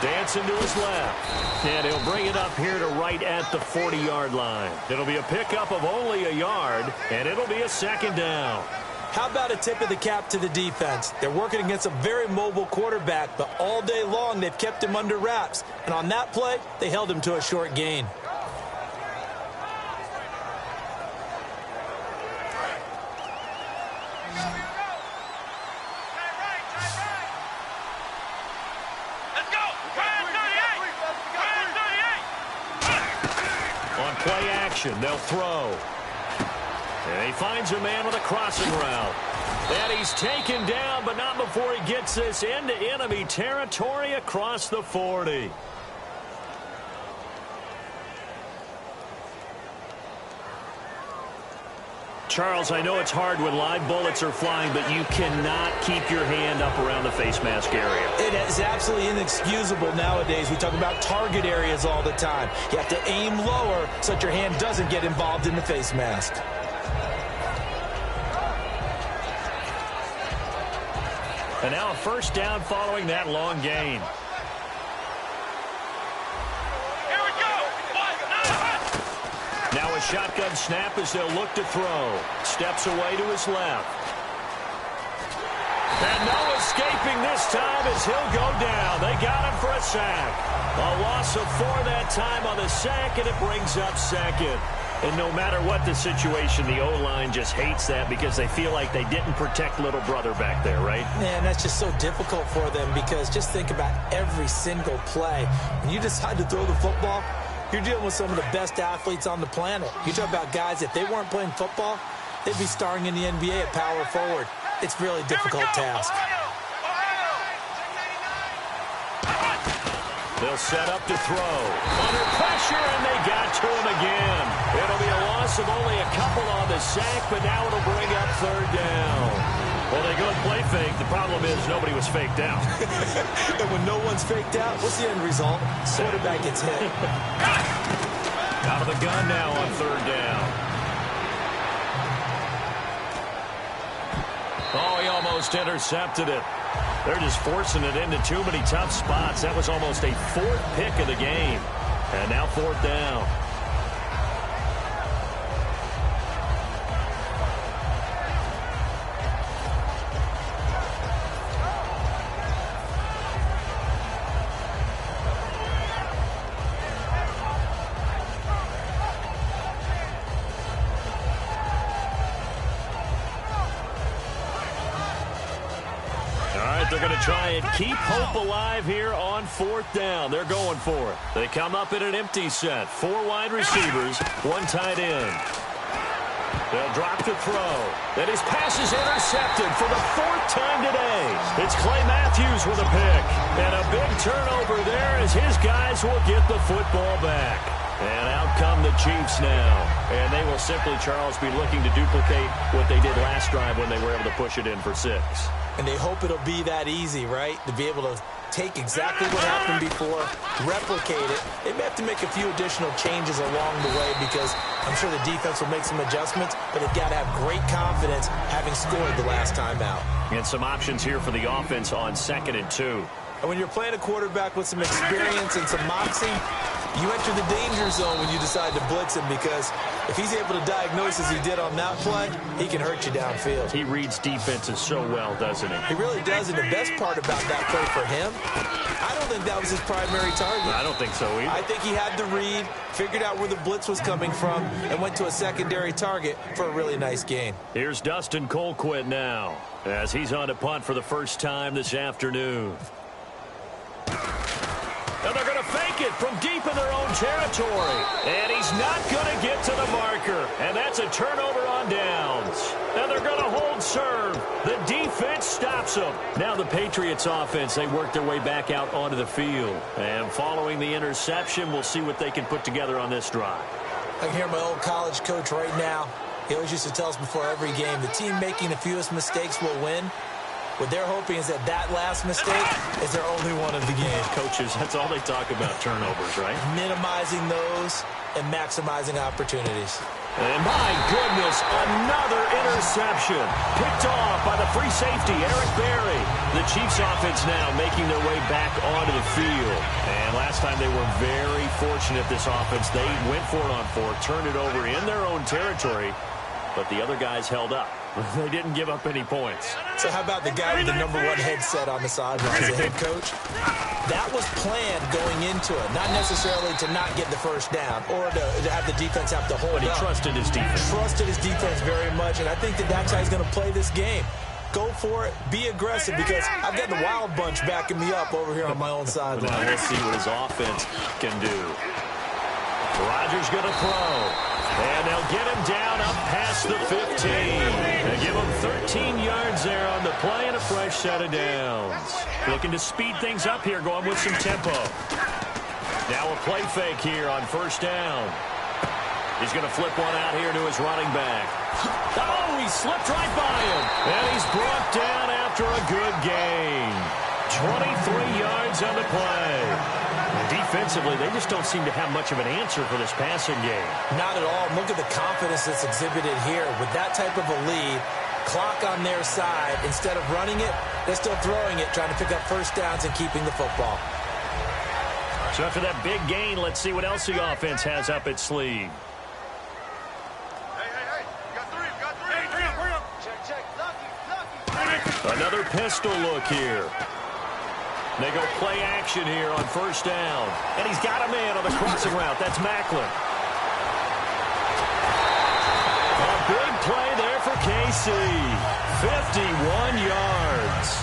Dancing to his left. And he'll bring it up here to right at the 40-yard line. It'll be a pickup of only a yard, and it'll be a second down. How about a tip of the cap to the defense? They're working against a very mobile quarterback, but all day long they've kept him under wraps. And on that play, they held him to a short gain. Play action, they'll throw. And he finds a man with a crossing route. And he's taken down, but not before he gets this into enemy territory across the 40. Charles, I know it's hard when live bullets are flying, but you cannot keep your hand up around the face mask area. It is absolutely inexcusable nowadays. We talk about target areas all the time. You have to aim lower so that your hand doesn't get involved in the face mask. And now a first down following that long gain. Now a shotgun snap as they'll look to throw. Steps away to his left. And no escaping this time as he'll go down. They got him for a sack. A loss of 4 that time on the sack, and it brings up second. And no matter what the situation, the O-line just hates that because they feel like they didn't protect little brother back there, right? Man, that's just so difficult for them because just think about every single play. When you decide to throw the football, you're dealing with some of the best athletes on the planet. You talk about guys, if they weren't playing football, they'd be starring in the NBA at power forward. It's a really difficult task. They'll set up to throw. Under pressure, and they got to him again. It'll be a loss of only a couple on the sack, but now it'll bring up third down. Well, they go and play fake. The problem is nobody was faked out. And when no one's faked out, what's the end result? Quarterback gets hit. Out of the gun now on third down. Oh, he almost intercepted it. They're just forcing it into too many tough spots. That was almost a 4th pick of the game. And now 4th down. They're going to try and keep hope alive here on 4th down. They're going for it. They come up in an empty set. 4 wide receivers, 1 tight end. They'll drop to throw. Then his pass is intercepted for the 4th time today. It's Clay Matthews with a pick. And a big turnover there as his guys will get the football back. And out come the Chiefs now. And they will simply, Charles, be looking to duplicate what they did last drive when they were able to push it in for 6. And they hope it'll be that easy, right? To be able to take exactly what happened before, replicate it. They may have to make a few additional changes along the way because I'm sure the defense will make some adjustments, but they've got to have great confidence having scored the last time out. And some options here for the offense on 2nd and 2. And when you're playing a quarterback with some experience and some moxie, you enter the danger zone when you decide to blitz him because if he's able to diagnose as he did on that play, he can hurt you downfield. He reads defenses so well, doesn't he? He really does, and the best part about that play for him, I don't think that was his primary target. I don't think so either. I think he had the read, figured out where the blitz was coming from, and went to a secondary target for a really nice gain. Here's Dustin Colquitt now as he's on a punt for the first time this afternoon. And they're going to fake it from deep in their own territory. And he's not going to get to the marker. And that's a turnover on downs. And they're going to hold serve. The defense stops them. Now the Patriots offense, they work their way back out onto the field. And following the interception, we'll see what they can put together on this drive. I can hear my old college coach right now. He always used to tell us before every game, the team making the fewest mistakes will win. What they're hoping is that that last mistake is their only one of the game. Coaches, that's all they talk about, turnovers, right? Minimizing those and maximizing opportunities. And my goodness, another interception. Picked off by the free safety, Eric Berry. The Chiefs offense now making their way back onto the field. And last time they were very fortunate, this offense. They went for it on 4, turned it over in their own territory, but the other guys held up. They didn't give up any points. So how about the guy with the #1 headset on the sideline as a head coach? That was planned going into it, not necessarily to not get the first down or to have the defense have to hold up. But he trusted his defense. Trusted his defense very much, and I think that's how he's going to play this game. Go for it. Be aggressive, because I've got the Wild Bunch backing me up over here on my own sideline. Now we'll see what his offense can do. Rodgers going to throw. And they'll get him down up past the 15. They give him 13 yards there on the play and a fresh set of downs. Looking to speed things up here, going with some tempo. Now a play fake here on first down. He's going to flip one out here to his running back. Oh, he slipped right by him. And he's brought down after a good gain. 23 yards on the play. Defensively, they just don't seem to have much of an answer for this passing game. Not at all. Look at the confidence that's exhibited here. With that type of a lead, clock on their side, instead of running it, they're still throwing it, trying to pick up first downs and keeping the football. So after that big gain, let's see what else the offense has up its sleeve. Another pistol look here. They go play action here on first down. And he's got a man on the crossing route. That's Macklin. A big play there for KC. 51 yards.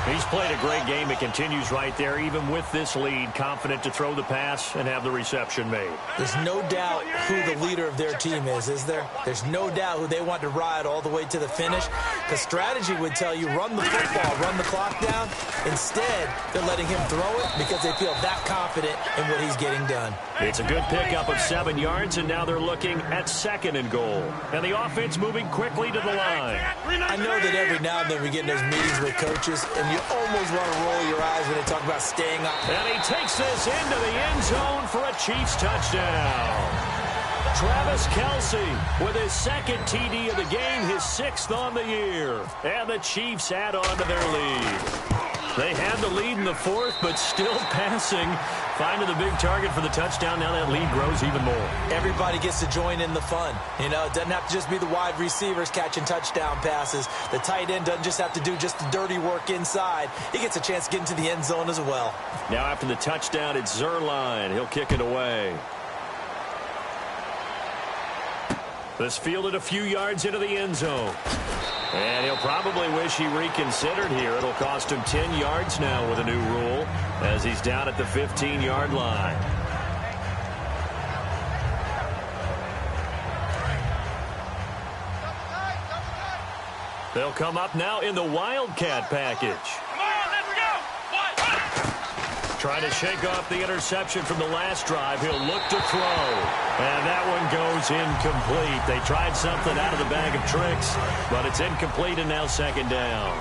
He's played a great game. It continues right there, even with this lead, confident to throw the pass and have the reception made. There's no doubt who the leader of their team is there? There's no doubt who they want to ride all the way to the finish. The strategy would tell you, run the football, run the clock down. Instead, they're letting him throw it because they feel that confident in what he's getting done. It's a good pickup of 7 yards, and now they're looking at 2nd and goal. And the offense moving quickly to the line. I know that every now and then we get in those meetings with coaches, and you almost want to roll your eyes when they talk about staying up. And he takes this into the end zone for a Chiefs touchdown. Travis Kelce with his 2nd TD of the game, his 6th on the year. And the Chiefs add on to their lead. They had the lead in the 4th, but still passing. Finding the big target for the touchdown. Now that lead grows even more. Everybody gets to join in the fun. You know, it doesn't have to just be the wide receivers catching touchdown passes. The tight end doesn't just have to do just the dirty work inside. He gets a chance to get into the end zone as well. Now after the touchdown, it's Zerline. He'll kick it away. This fielded a few yards into the end zone. And he'll probably wish he reconsidered here. It'll cost him 10 yards now with a new rule as he's down at the 15-yard line. They'll come up now in the Wildcat package. Trying to shake off the interception from the last drive. He'll look to throw. And that one goes incomplete. They tried something out of the bag of tricks, but it's incomplete and now 2nd down.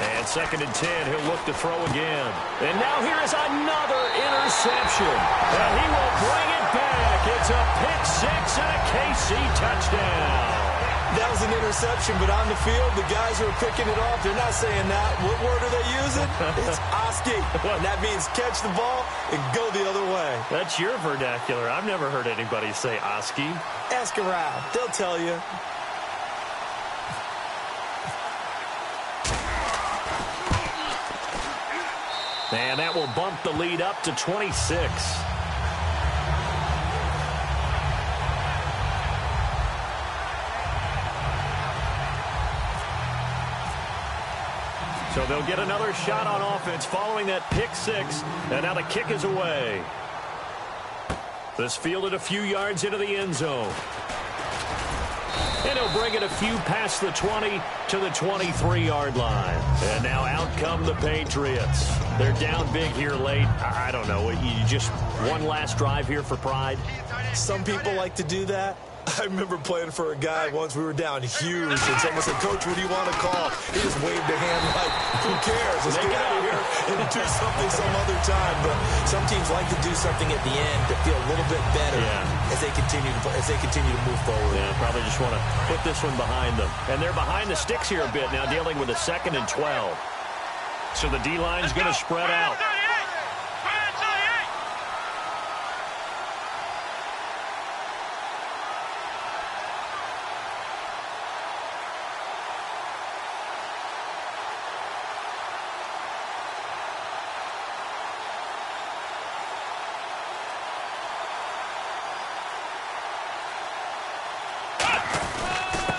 And 2nd and 10, he'll look to throw again. And now here is another interception. And he will bring it back. It's a pick 6 and a KC touchdown. That was an interception, but on the field, the guys who are picking it off, they're not saying that. What word are they using? It's Oski. And that means catch the ball and go the other way. That's your vernacular. I've never heard anybody say Oski. Ask around. They'll tell you. And that will bump the lead up to 26. So they'll get another shot on offense following that pick 6. And now the kick is away. This fielded a few yards into the end zone. And he'll bring it a few past the 20 to the 23-yard line. And now out come the Patriots. They're down big here late. I don't know. You just one last drive here for pride? Some people like to do that. I remember playing for a guy once. We were down huge, and someone said, "Coach, what do you want to call?" He just waved a hand like, "Who cares? Let's get out of here and do something some other time." But some teams like to do something at the end to feel a little bit better as they continue to move forward. Yeah, probably just want to put this one behind them. And they're behind the sticks here a bit now, dealing with a 2nd and 12. So the D-line's going to spread out.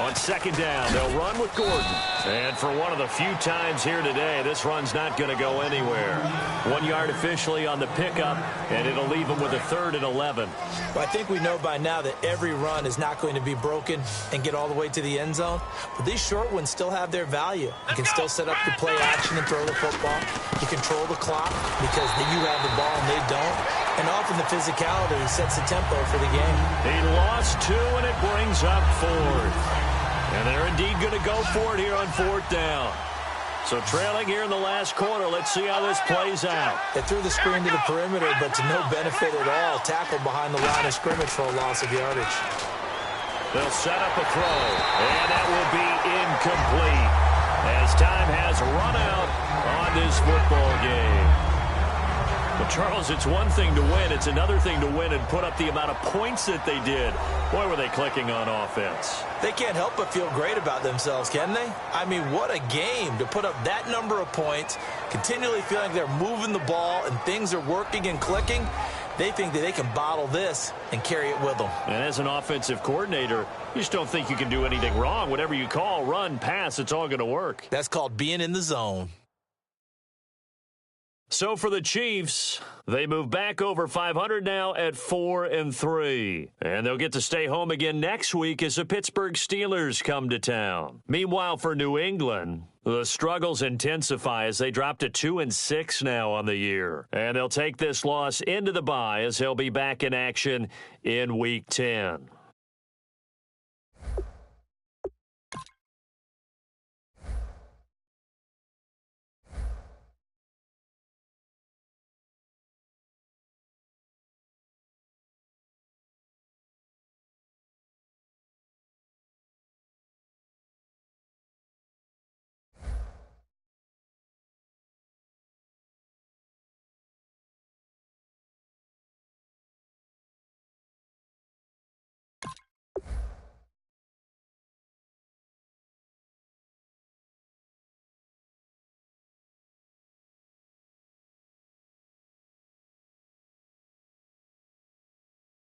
On 2nd down, they'll run with Gordon. And for one of the few times here today, this run's not going to go anywhere. 1 yard officially on the pickup, and it'll leave them with a 3rd and 11. Well, I think we know by now that every run is not going to be broken and get all the way to the end zone. But these short ones still have their value. You can still set up your play action and throw the football. You control the clock because you have the ball and they don't. And often the physicality sets the tempo for the game. He lost 2, and it brings up 4th. And they're indeed going to go for it here on 4th down. So trailing here in the last quarter, let's see how this plays out. They threw the screen to the perimeter, but to no benefit at all. Tackled behind the line of scrimmage for a loss of yardage. They'll set up a throw, and that will be incomplete as time has run out on this football game. But, Charles, it's one thing to win. It's another thing to win and put up the amount of points that they did. Boy, were they clicking on offense. They can't help but feel great about themselves, can they? I mean, what a game to put up that number of points, continually feeling like they're moving the ball and things are working and clicking. They think that they can bottle this and carry it with them. And as an offensive coordinator, you just don't think you can do anything wrong. Whatever you call, run, pass, it's all going to work. That's called being in the zone. So for the Chiefs, they move back over 500 now at 4-3. And they'll get to stay home again next week as the Pittsburgh Steelers come to town. Meanwhile, for New England, the struggles intensify as they drop to 2-6 now on the year. And they'll take this loss into the bye as they'll be back in action in Week 10.